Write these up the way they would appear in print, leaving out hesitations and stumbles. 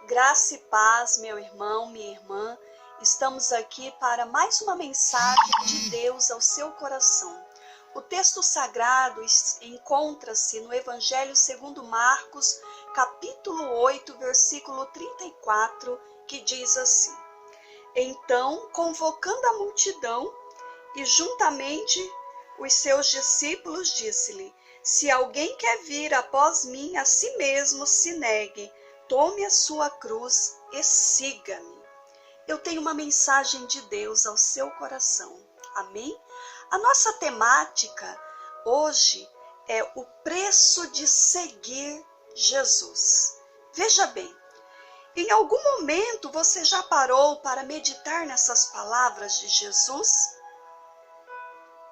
Graça e paz, meu irmão, minha irmã. Estamos aqui para mais uma mensagem de Deus ao seu coração. O texto sagrado encontra-se no Evangelho segundo Marcos, capítulo 8, versículo 34, que diz assim: Então, convocando a multidão e juntamente os seus discípulos, disse-lhe: Se alguém quer vir após mim, a si mesmo se negue, tome a sua cruz e siga-me. Eu tenho uma mensagem de Deus ao seu coração. Amém? A nossa temática hoje é o preço de seguir Jesus. Veja bem, em algum momento você já parou para meditar nessas palavras de Jesus?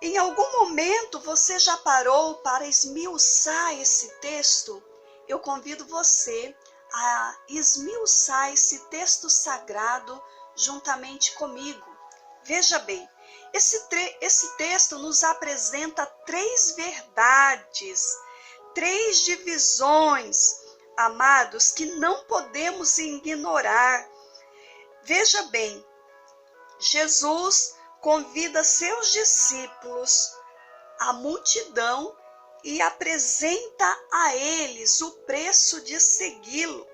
Em algum momento você já parou para esmiuçar esse texto? Eu convido você a esmiuçar esse texto sagrado juntamente comigo. Veja bem, esse texto nos apresenta três verdades, três divisões, amados, que não podemos ignorar. Veja bem, Jesus convida seus discípulos, a multidão, e apresenta a eles o preço de segui-lo.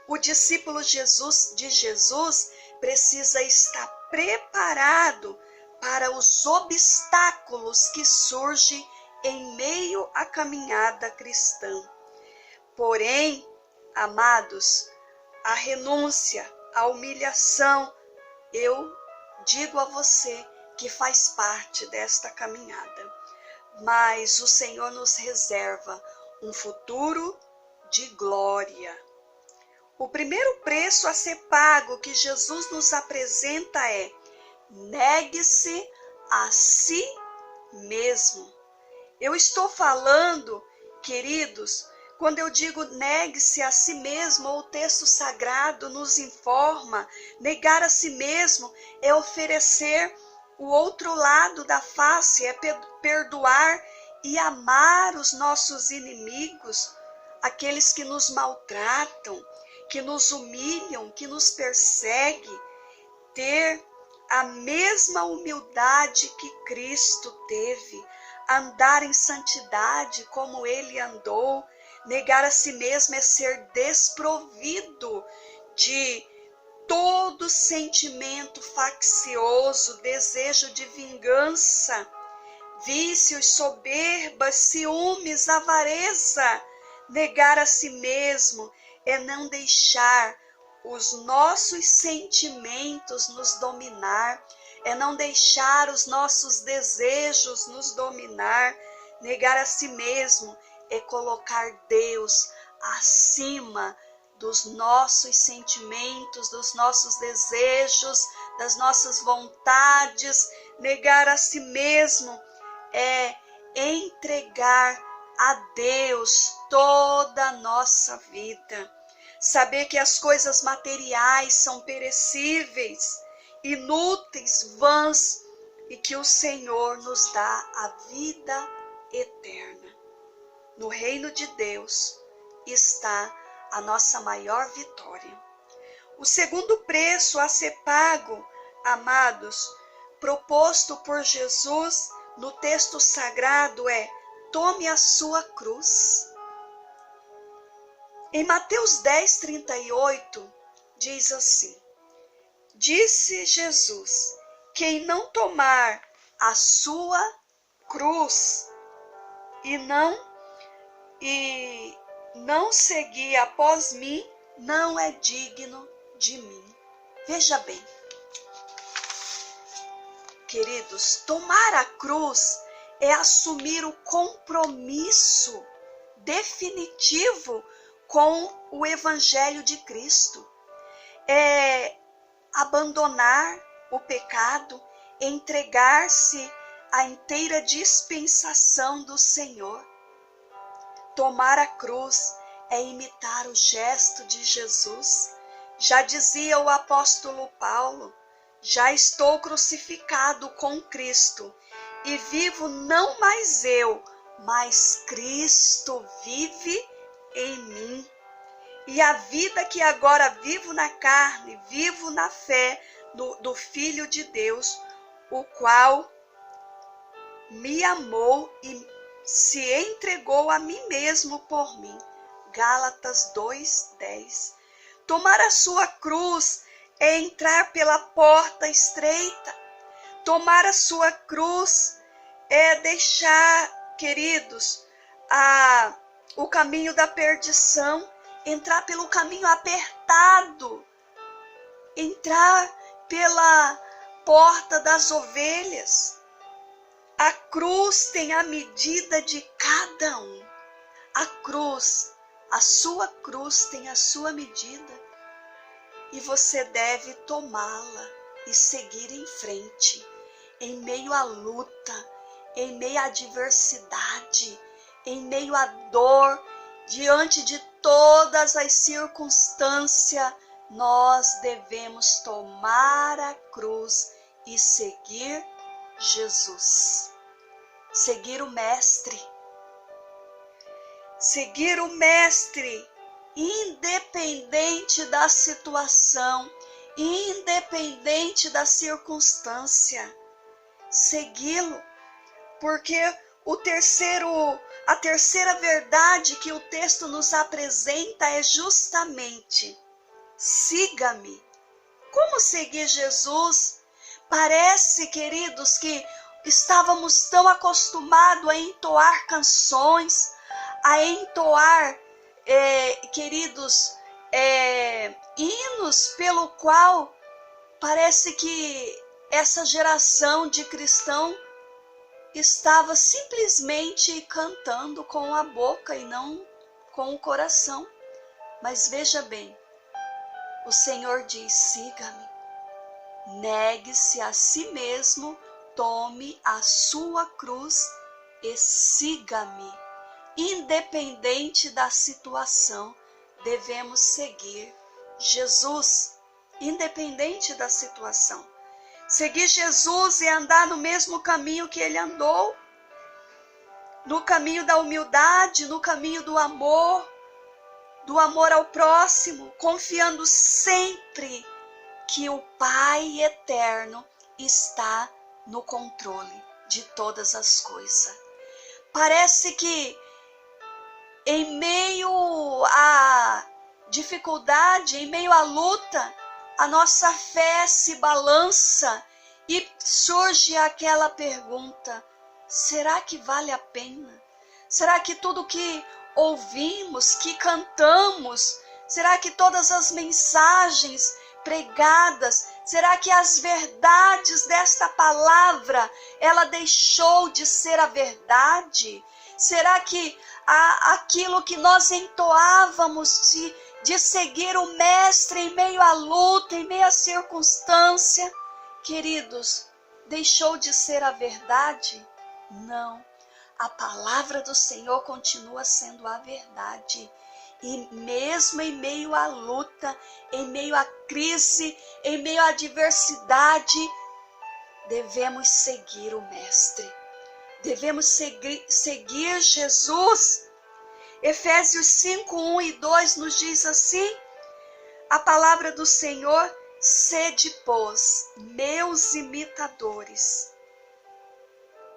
O discípulo de Jesus precisa estar preparado para os obstáculos que surgem em meio à caminhada cristã. Porém, amados, a renúncia, a humilhação, eu digo a você que faz parte desta caminhada. Mas o Senhor nos reserva um futuro de glória. O primeiro preço a ser pago que Jesus nos apresenta é: negue-se a si mesmo. Eu estou falando, queridos, quando eu digo negue-se a si mesmo, o texto sagrado nos informa, negar a si mesmo é oferecer o outro lado da face, é perdoar e amar os nossos inimigos, aqueles que nos maltratam, que nos humilham, que nos perseguem, ter a mesma humildade que Cristo teve, andar em santidade como Ele andou. Negar a si mesmo é ser desprovido de todo sentimento faccioso, desejo de vingança, vícios, soberbas, ciúmes, avareza. Negar a si mesmo é não deixar os nossos sentimentos nos dominar, é não deixar os nossos desejos nos dominar. Negar a si mesmo é colocar Deus acima dos nossos sentimentos, dos nossos desejos, das nossas vontades. Negar a si mesmo é entregar a Deus toda a nossa vida. Saber que as coisas materiais são perecíveis, inúteis, vãs, e que o Senhor nos dá a vida eterna. No reino de Deus está a nossa maior vitória. O segundo preço a ser pago, amados, proposto por Jesus no texto sagrado é: tome a sua cruz. Em Mateus 10, 38, diz assim: Disse Jesus: quem não tomar a sua cruz e não seguir após mim, não é digno de mim. Veja bem, queridos, tomar a cruz é assumir o compromisso definitivo com o Evangelho de Cristo. É abandonar o pecado, entregar-se à inteira dispensação do Senhor. Tomar a cruz é imitar o gesto de Jesus. Já dizia o apóstolo Paulo: já estou crucificado com Cristo, e vivo não mais eu, mas Cristo vive em mim. E a vida que agora vivo na carne, vivo na fé do Filho de Deus, o qual me amou e se entregou a mim mesmo por mim. Gálatas 2:10. Tomar a sua cruz é entrar pela porta estreita. Tomar a sua cruz é deixar, queridos, o caminho da perdição, entrar pelo caminho apertado, entrar pela porta das ovelhas. A cruz tem a medida de cada um. A cruz, a sua cruz tem a sua medida. E você deve tomá-la e seguir em frente, em meio à luta, em meio à adversidade, em meio à dor, diante de todas as circunstâncias, nós devemos tomar a cruz e seguir Jesus. Seguir o Mestre. Seguir o Mestre, independente da situação, independente da circunstância. Segui-lo, porque a terceira verdade que o texto nos apresenta é justamente: siga-me. Como seguir Jesus? Parece, queridos, que estávamos tão acostumados a entoar canções, a entoar, queridos, hinos pelo qual parece que essa geração de cristão estava simplesmente cantando com a boca e não com o coração. Mas veja bem, o Senhor diz: siga-me, negue-se a si mesmo, tome a sua cruz e siga-me. Independente da situação, devemos seguir Jesus, independente da situação. Seguir Jesus é andar no mesmo caminho que ele andou, no caminho da humildade, no caminho do amor ao próximo, confiando sempre que o Pai eterno está no controle de todas as coisas. Parece que em meio à dificuldade, em meio à luta, a nossa fé se balança e surge aquela pergunta: será que vale a pena? Será que tudo que ouvimos, que cantamos, será que todas as mensagens pregadas, será que as verdades desta palavra, ela deixou de ser a verdade? Será que aquilo que nós entoávamos de seguir o Mestre em meio à luta, em meio à circunstância, queridos, deixou de ser a verdade? Não. A palavra do Senhor continua sendo a verdade. E mesmo em meio à luta, em meio à crise, em meio à adversidade, devemos seguir o Mestre. Devemos seguir Jesus. Efésios 5, 1 e 2 nos diz assim: a palavra do Senhor: sede, pois, meus imitadores,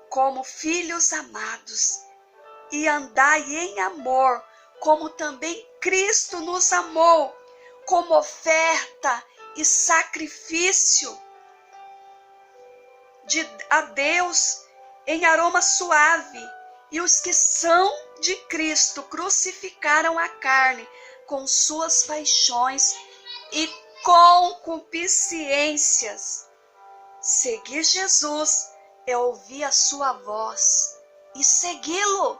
como filhos amados, e andai em amor, como também Cristo nos amou, como oferta e sacrifício a Deus em aroma suave. E os que são de Cristo crucificaram a carne com suas paixões e concupiscências. Seguir Jesus é ouvir a sua voz e segui-lo,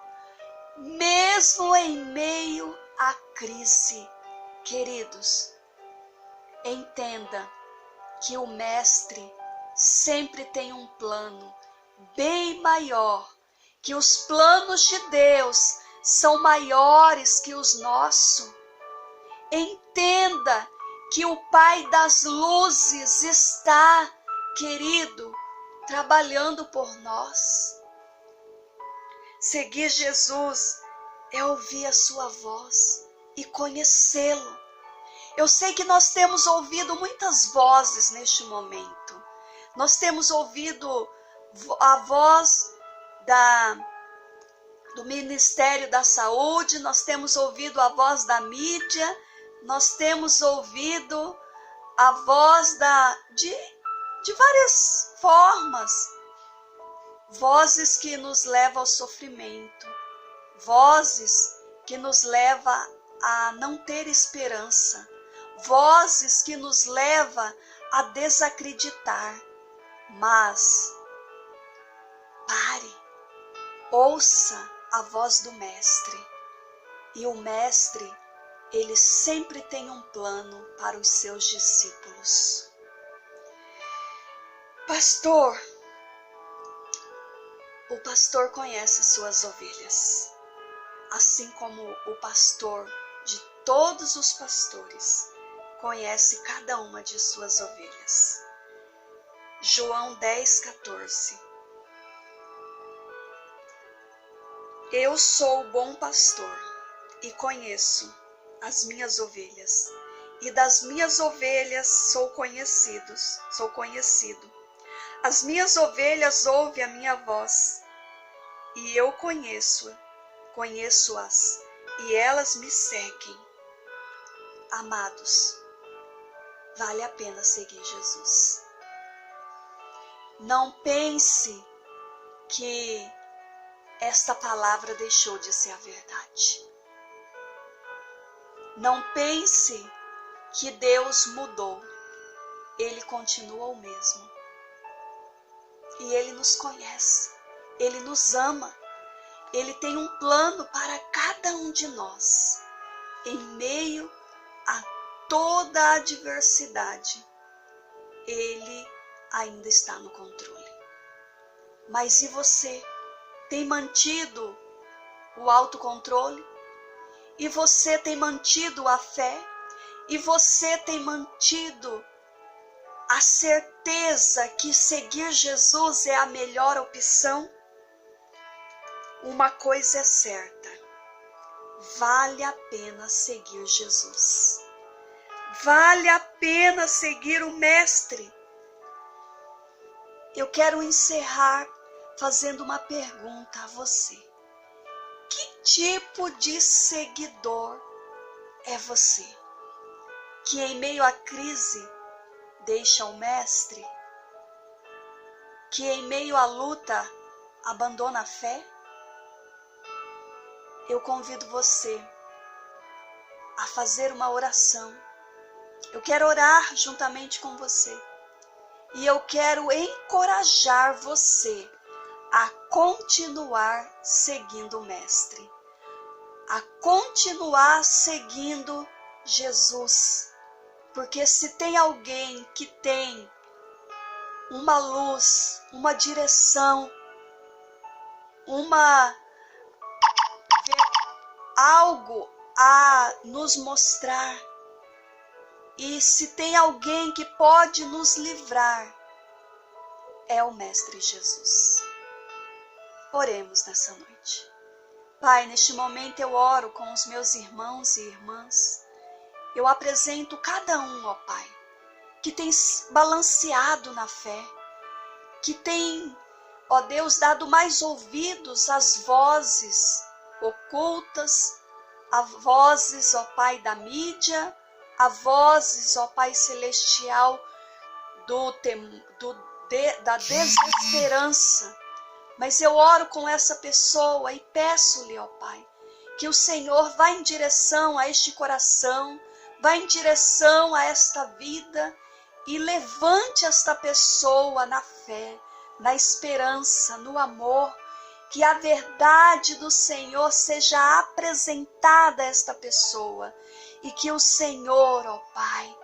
mesmo em meio à crise. Queridos, entenda que o Mestre sempre tem um plano bem maior, que os planos de Deus são maiores que os nossos. Entenda que o Pai das luzes está, querido, trabalhando por nós. Seguir Jesus é ouvir a sua voz, e conhecê-lo. Eu sei que nós temos ouvido muitas vozes neste momento. Nós temos ouvido a voz do Ministério da Saúde, nós temos ouvido a voz da mídia, nós temos ouvido a voz de várias formas. Vozes que nos levam ao sofrimento, vozes que nos levam a não ter esperança, vozes que nos levam a desacreditar. Mas pare, ouça a voz do Mestre. E o Mestre, ele sempre tem um plano para os seus discípulos. Pastor, o pastor conhece suas ovelhas, assim como o pastor de todos os pastores conhece cada uma de suas ovelhas. João 10:14. Eu sou o bom pastor e conheço as minhas ovelhas, e das minhas ovelhas sou conhecido. As minhas ovelhas ouvem a minha voz, e eu conheço-as, e elas me seguem. Amados, vale a pena seguir Jesus. Não pense que esta palavra deixou de ser a verdade. Não pense que Deus mudou. Ele continua o mesmo. E Ele nos conhece. Ele nos ama. Ele tem um plano para cada um de nós. Em meio a toda a adversidade, Ele ainda está no controle. Mas e você? Tem mantido o autocontrole? E você tem mantido a fé? E você tem mantido a certeza que seguir Jesus é a melhor opção? Uma coisa é certa: vale a pena seguir Jesus. Vale a pena seguir o Mestre. Eu quero encerrar fazendo uma pergunta a você. Que tipo de seguidor é você? Que em meio à crise deixa o Mestre? Que em meio à luta abandona a fé? Eu convido você a fazer uma oração. Eu quero orar juntamente com você. E eu quero encorajar você a continuar seguindo o Mestre, a continuar seguindo Jesus. Porque se tem alguém que tem uma luz, uma direção, algo a nos mostrar, e se tem alguém que pode nos livrar, é o Mestre Jesus. Oremos nessa noite. Pai, neste momento eu oro com os meus irmãos e irmãs. Eu apresento cada um, ó Pai, que tem balanceado na fé, que tem, ó Deus, dado mais ouvidos às vozes ocultas, a vozes, ó Pai, da mídia, a vozes, ó Pai celestial, da desesperança. Mas eu oro com essa pessoa e peço-lhe, ó Pai, que o Senhor vá em direção a este coração, vá em direção a esta vida e levante esta pessoa na fé, na esperança, no amor, que a verdade do Senhor seja apresentada a esta pessoa e que o Senhor, ó Pai,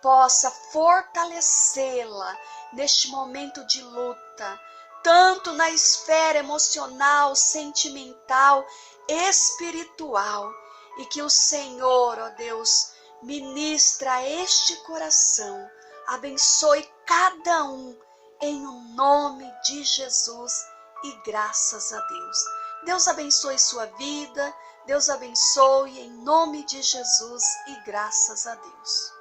possa fortalecê-la neste momento de luta, tanto na esfera emocional, sentimental, espiritual, e que o Senhor, ó Deus, ministra este coração, abençoe cada um em o nome de Jesus e graças a Deus. Deus abençoe sua vida, Deus abençoe em nome de Jesus e graças a Deus.